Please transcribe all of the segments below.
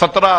17,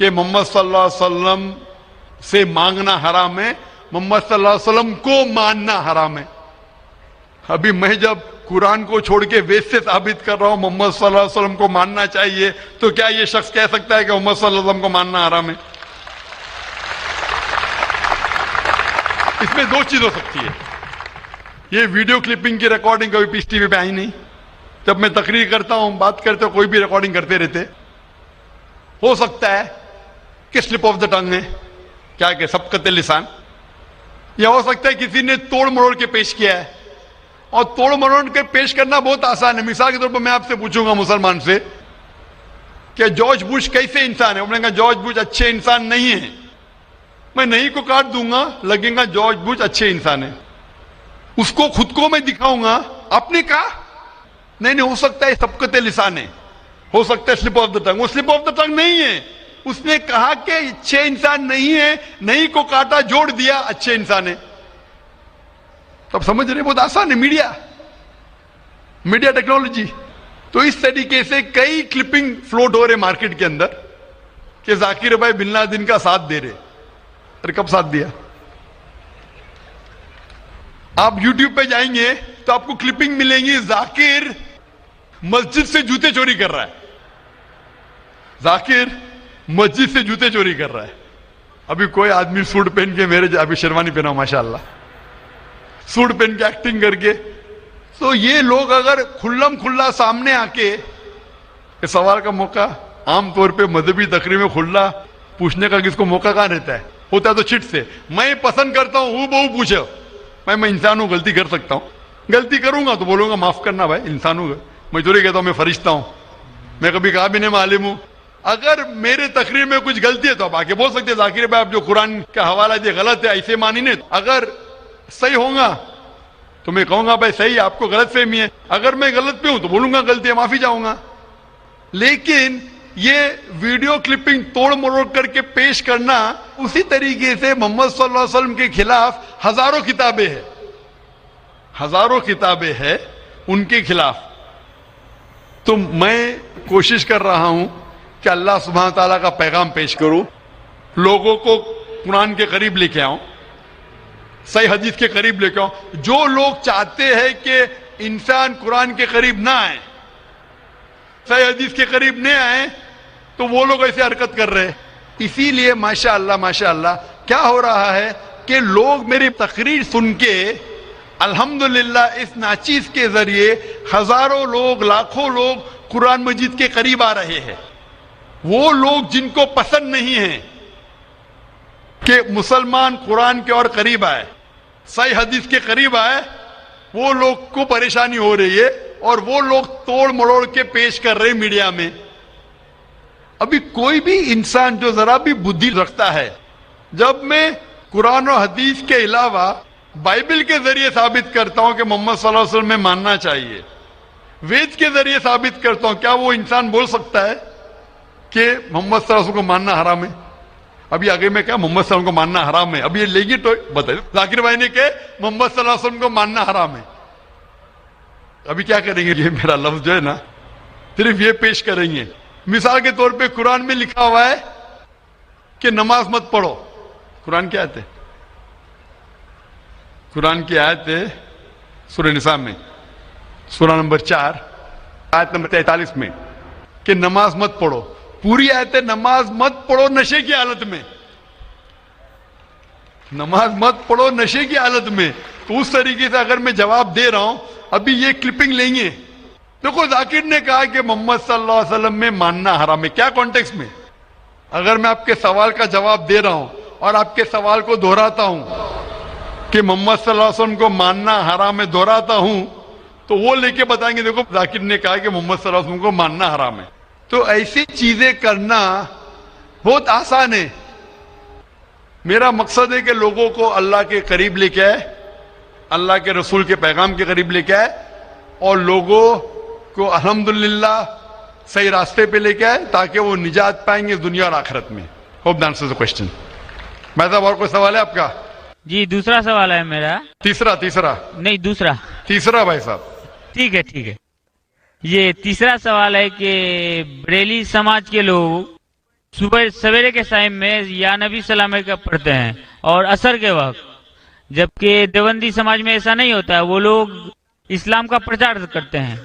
کہ محمد صلی اللہ علیہ وسلم سے مانگنا حرام ہے، محمد صلی اللہ علیہ وسلم کو ماننا حرام ہے۔ ابھی میں جب قرآن کو چھوڑ کے وید سے ثابت کر رہا ہوں محمد صلی اللہ علیہ وسلم کو ماننا چاہیے، تو کیا یہ شخص کہہ سکتا ہے کہ محمد صلی اللہ علیہ وسلم کو ماننا حرام ہے؟ اس میں دو چیز ہو سکتی ہے، یہ ویڈیو کلپنگ کی ریکارڈنگ کبھی پیس ٹی وی پہ آئی نہیں، جب میں تقریر کرتا ہوں بات کرتے ہوں کوئی بھی ریکارڈنگ کرتے رہتے، ہو سکتا ہے کہ سلپ آف دا ٹنگ ہے، کیا کہ سبقت لسان، یا ہو سکتا ہے کسی نے توڑ مروڑ کے پیش کیا ہے، اور توڑ مروڑ کے پیش کرنا بہت آسان ہے۔ مثال کے طور پر میں آپ سے پوچھوں گا مسلمان سے کہ جارج بش کیسے انسان ہے، انہوں نے کہا جارج بش اچھے انسان نہیں ہے، میں نہیں کو کاٹ دوں گا، لگے گا جارج بش اچھے انسان ہے، اس کو خود کو میں دکھاؤں گا، آپ نے کہا نہیں ہو سکتا ہے سبقت لسان ہے، ہو سکتا ہے سلپ آف دا ٹنگ، وہ سلپ آف دا ٹنگ نہیں ہے، اس نے کہا کہ اچھے انسان نہیں ہے، نہیں کو کاٹا جوڑ دیا اچھے انسان ہے۔ تب سمجھ رہے، بہت آسان ہے، میڈیا ٹیکنالوجی۔ تو اس طریقے سے کئی کلپنگ فلوٹ ہو رہے مارکیٹ کے اندر کہ ذاکر بھائی بن لادن کا ساتھ دے رہے، اور کب ساتھ دیا؟ آپ یوٹیوب پہ جائیں گے تو آپ کو کلپنگ ملیں گی، ذاکر مسجد سے جوتے چوری کر رہا ہے، ذاکر مسجد سے جوتے چوری کر رہا ہے۔ ابھی کوئی آدمی سوٹ پہن کے، میرے ابھی شیروانی پہنا ماشاءاللہ، سوٹ پہن کے ایکٹنگ کر کے، تو یہ لوگ اگر کھلم کھلا سامنے آ کے سوال کا موقع، عام طور پہ مذہبی تقریر میں کھلا پوچھنے کا کس کو موقع کہاں رہتا ہے، ہوتا ہے تو چٹ سے، میں پسند کرتا ہوں ہوں بہو پوچھو، میں انسان ہوں، غلطی کر سکتا ہوں، غلطی کروں گا تو بولوں گا معاف کرنا بھائی، انسان ہوں، میں تھوڑی کہتا ہوں میں فرشتہ ہوں، میں کبھی کہا بھی نہیں میں عالم ہوں۔ اگر میرے تقریر میں کچھ غلطی ہے تو آپ آگے بول سکتے ہیں ذاکر بھائی آپ جو قرآن کا حوالہ دے غلط ہے، ایسے مانی نہیں، اگر صحیح ہوگا تو میں کہوں گا بھائی صحیح ہے، آپ کو غلط فہمی ہے، اگر میں غلط پہ ہوں تو بولوں گا غلطی ہے، معافی چاہوں گا۔ لیکن یہ ویڈیو کلپنگ توڑ مروڑ کر کے پیش کرنا، اسی طریقے سے محمد صلی اللہ علیہ وسلم کے خلاف ہزاروں کتابیں ہیں، ہزاروں کتابیں ہیں ان کے خلاف۔ تو میں کوشش کر رہا ہوں کہ اللہ سبحانہ تعالیٰ کا پیغام پیش کروں، لوگوں کو قرآن کے قریب لے کے آؤں، صحیح حدیث کے قریب لے کے آؤں۔ جو لوگ چاہتے ہیں کہ انسان قرآن کے قریب نہ آئے، صحیح حدیث کے قریب نہ آئے، تو وہ لوگ ایسے حرکت کر رہے ہیں۔ اسی لیے ماشاءاللہ کیا ہو رہا ہے کہ لوگ میری تقریر سن کے الحمدللہ اس ناچیز کے ذریعے ہزاروں لوگ، لاکھوں لوگ قرآن مجید کے قریب آ رہے ہیں۔ وہ لوگ جن کو پسند نہیں ہے کہ مسلمان قرآن کے اور قریب آئے، صحیح حدیث کے قریب آئے، وہ لوگ کو پریشانی ہو رہی ہے، اور وہ لوگ توڑ مڑوڑ کے پیش کر رہے میڈیا میں۔ ابھی کوئی بھی انسان جو ذرا بھی بدھی رکھتا ہے، جب میں قرآن و حدیث کے علاوہ بائبل کے ذریعے ثابت کرتا ہوں کہ محمد صلی اللہ علیہ وسلم میں ماننا چاہیے، وید کے ذریعے ثابت کرتا ہوں، کیا وہ انسان بول سکتا ہے کہ محمد صلی اللہ علیہ وسلم کو ماننا حرام ہے؟ ابھی آگے میں کہا محمد صلی اللہ علیہ وسلم کو ماننا حرام ہے، ابھی یہ لے گی تو بتائیے، ذاکر بھائی نے کہ محمد صلی اللہ علیہ وسلم کو ماننا حرام ہے، ابھی کیا کریں گے؟ یہ میرا لفظ جو ہے نا صرف یہ پیش کریں گے۔ مثال کے طور پہ قرآن میں لکھا ہوا ہے کہ نماز مت پڑھو، قرآن کی آیت ہے، قرآن کی آیت ہے سورہ نساء میں، سورہ نمبر 4 آیت نمبر 43 میں، کہ نماز مت پڑھو، پوری آیت ہے نماز مت پڑھو نشے کی حالت میں، نماز مت پڑھو نشے کی حالت میں۔ تو اس طریقے سے اگر میں جواب دے رہا ہوں، ابھی یہ کلپنگ لیں گے، دیکھو ذاکر نے کہا کہ محمد صلی اللہ علیہ وسلم میں ماننا حرام ہے، کیا کانٹیکس میں؟ اگر میں آپ کے سوال کا جواب دے رہا ہوں اور آپ کے سوال کو دہراتا ہوں کہ محمد صلی اللہ علیہ وسلم کو ماننا حرام ہے، دہراتا ہوں، تو وہ لے کے بتائیں گے دیکھو ذاکر نے کہا کہ محمد صلی اللہ علیہ وسلم کو ماننا حرام ہے۔ تو ایسی چیزیں کرنا بہت آسان ہے۔ میرا مقصد ہے کہ لوگوں کو اللہ کے قریب لے کے آئے، اللہ کے رسول کے پیغام کے قریب لے کے آئے، اور لوگوں کو الحمدللہ صحیح راستے پہ لے کے آئے تاکہ وہ نجات پائیں گے دنیا اور آخرت میں۔ Hope answers the question. بھائی صاحب اور کوئی سوال ہے آپ کا؟ جی دوسرا سوال ہے میرا۔ تیسرا نہیں دوسرا بھائی صاحب، ٹھیک ہے۔ یہ تیسرا سوال ہے کہ بریلی سماج کے لوگ صبح سویرے کے ٹائم میں یا نبی سلام علیکہ پڑھتے ہیں اور عصر کے وقت، جبکہ دیوبندی سماج میں ایسا نہیں ہوتا ہے. وہ لوگ اسلام کا پرچار کرتے ہیں،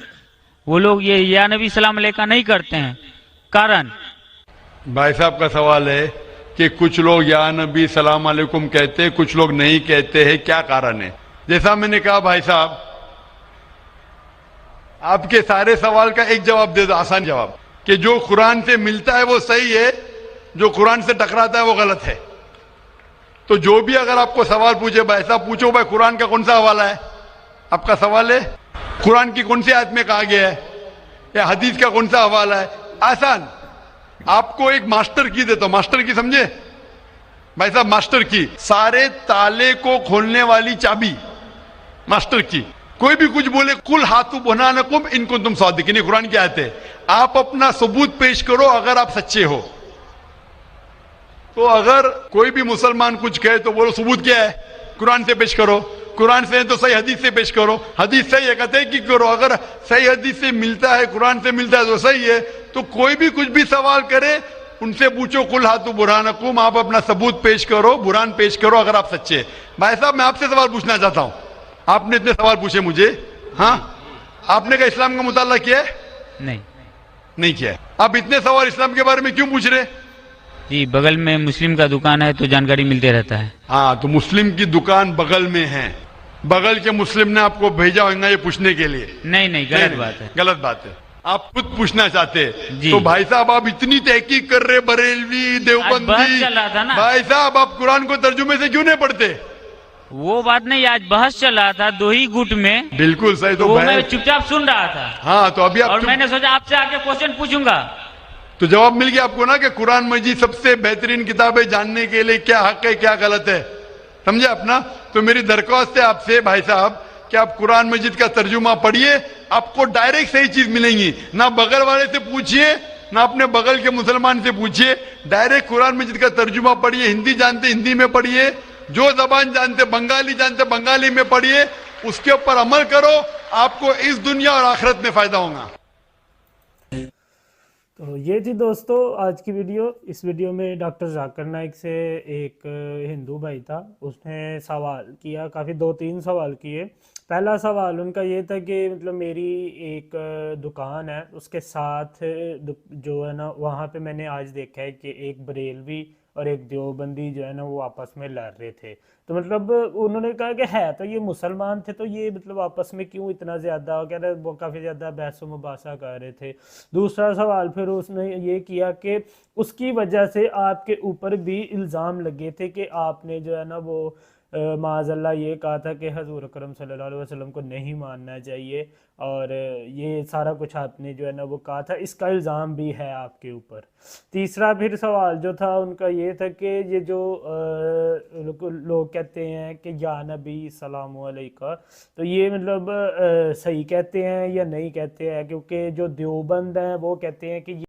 وہ لوگ یہ یا نبی سلام علیکہ نہیں کرتے ہیں. کارن بھائی صاحب کا سوال ہے کہ کچھ لوگ یا نبی سلام علیکم کہتے ہیں، کچھ لوگ نہیں کہتے ہیں، کیا کارن ہے؟ جیسا میں نے کہا بھائی صاحب، آپ کے سارے سوال کا ایک جواب دے دو، آسان جواب، کہ جو قرآن سے ملتا ہے وہ صحیح ہے، جو قرآن سے ٹکراتا ہے وہ غلط ہے. تو جو بھی اگر آپ کو سوال پوچھے بھائی صاحب، پوچھو بھائی قرآن کا کون سا حوالہ ہے؟ آپ کا سوال ہے قرآن کی کون سی آیت میں کہا گیا ہے، یا حدیث کا کون سا حوالہ ہے؟ آسان. آپ کو ایک ماسٹر کی دیتا ہوں، ماسٹر کی سمجھے بھائی صاحب؟ ماسٹر کی، سارے تالے کو کھولنے والی چابی، ماسٹر کی. کوئی بھی کچھ بولے، قل ہاتھو برہانکم ان کنتم صادقین، قرآن کی آیت ہے. آپ اپنا ثبوت پیش کرو اگر آپ سچے ہو. تو اگر کوئی بھی مسلمان کچھ کہے تو بولو ثبوت کیا ہے، قرآن سے پیش کرو. قرآن سے تو صحیح حدیث سے پیش کرو. حدیث صحیح ہے کہتے ہیں کہ کرو، اگر صحیح حدیث سے ملتا ہے، قرآن سے ملتا ہے تو صحیح ہے. تو کوئی بھی کچھ بھی سوال کرے ان سے پوچھو قل ہاتھو برہانکم، آپ اپنا ثبوت پیش کرو، برہان پیش کرو اگر آپ سچے. بھائی صاحب میں آپ سے سوال پوچھنا چاہتا ہوں، آپ نے اتنے سوال پوچھے مجھے، ہاں آپ نے کہا اسلام کا مطالعہ کیا ہے؟ نہیں کیا ہے. آپ اتنے سوال اسلام کے بارے میں کیوں پوچھ رہے؟ جی بغل میں مسلم کا دکان ہے تو جانکاری ملتے رہتا ہے. ہاں تو مسلم کی دکان بغل میں ہے، بغل کے مسلم نے آپ کو بھیجا ہوگا یہ پوچھنے کے لیے؟ نہیں غلط بات ہے. غلط بات ہے. آپ خود پوچھنا چاہتے. جی. تو بھائی صاحب آپ اتنی تحقیق کر رہے، بریلوی آج بحث دیوبندی، چل رہا تھا نا. بھائی صاحب آپ قرآن کو ترجمے سے کیوں نہیں پڑھتے؟ وہ بات نہیں، آج بحث چل رہا تھا دو ہی گٹ میں، بالکل صحیح. تو وہ میں چپ چاپ سن رہا تھا. ہاں تو ابھی اور آپ میں نے سوچا آپ سے آ کے کوشچن پوچھوں گا. تو جواب مل گیا آپ کو نا کہ قرآن مجید سب سے بہترین کتاب ہے جاننے کے لیے کیا حق ہے کیا غلط ہے. سمجھے اپنا؟ تو میری درخواست ہے آپ سے بھائی صاحب کہ آپ قرآن مجید کا ترجمہ پڑھیے، آپ کو ڈائریکٹ صحیح چیز ملیں گی. نہ بغل والے سے پوچھیے، نہ اپنے بغل کے مسلمان سے پوچھیے، ڈائریکٹ قرآن مجید کا ترجمہ پڑھیے. ہندی جانتے ہندی میں پڑھیے، جو زبان جانتے، بنگالی جانتے بنگالی میں پڑھیے، اس کے اوپر عمل کرو، آپ کو اس دنیا اور آخرت میں فائدہ ہوگا. تو یہ تھی دوستو آج کی ویڈیو. اس ویڈیو میں ڈاکٹر ذاکر نائک سے ایک ہندو بھائی تھا، اس نے سوال کیا، کافی 2-3 سوال کیے. پہلا سوال ان کا یہ تھا کہ مطلب میری ایک دکان ہے، اس کے ساتھ جو ہے نا وہاں پہ میں نے آج دیکھا ہے کہ ایک بریلوی اور ایک دیوبندی جو ہے نا وہ آپس میں لڑ رہے تھے. تو مطلب انہوں نے کہا کہ ہے تو یہ مسلمان تھے، تو یہ مطلب آپس میں کیوں اتنا زیادہ کہہ رہے، وہ کافی زیادہ بحث و مباحثہ کر رہے تھے. دوسرا سوال پھر اس نے یہ کیا کہ اس کی وجہ سے آپ کے اوپر بھی الزام لگے تھے کہ آپ نے جو ہے نا وہ معاذ اللہ یہ کہا تھا کہ حضور اکرم صلی اللہ علیہ وسلم کو نہیں ماننا چاہیے، اور یہ سارا کچھ آپ نے جو ہے نا وہ کہا تھا، اس کا الزام بھی ہے آپ کے اوپر. تیسرا پھر سوال جو تھا ان کا یہ تھا کہ یہ جو لوگ کہتے ہیں کہ یا نبی سلام علیکہ، تو یہ مطلب صحیح کہتے ہیں یا نہیں کہتے ہیں؟ کیونکہ جو دیوبند ہیں وہ کہتے ہیں کہ